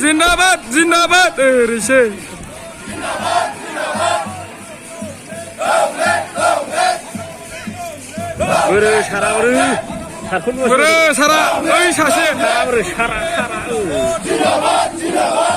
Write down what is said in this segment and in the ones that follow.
जिंदाबाद जिंदाबाद ओरैसो बोरो सारा बोरो बोरो सारा ओइ सासे बोरो सारा जिंदाबाद जिंदाबाद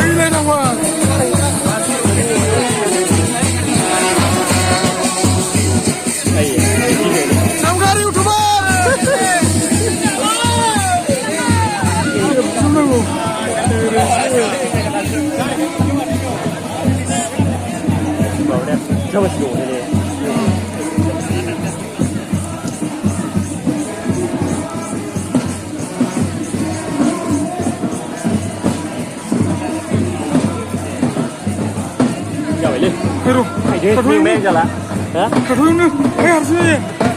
Öyle ne var? Samgar YouTuber. Coba sih dulu deh. Aduh, Ini main jalan. Hah? Aduh, ini harusnya ya.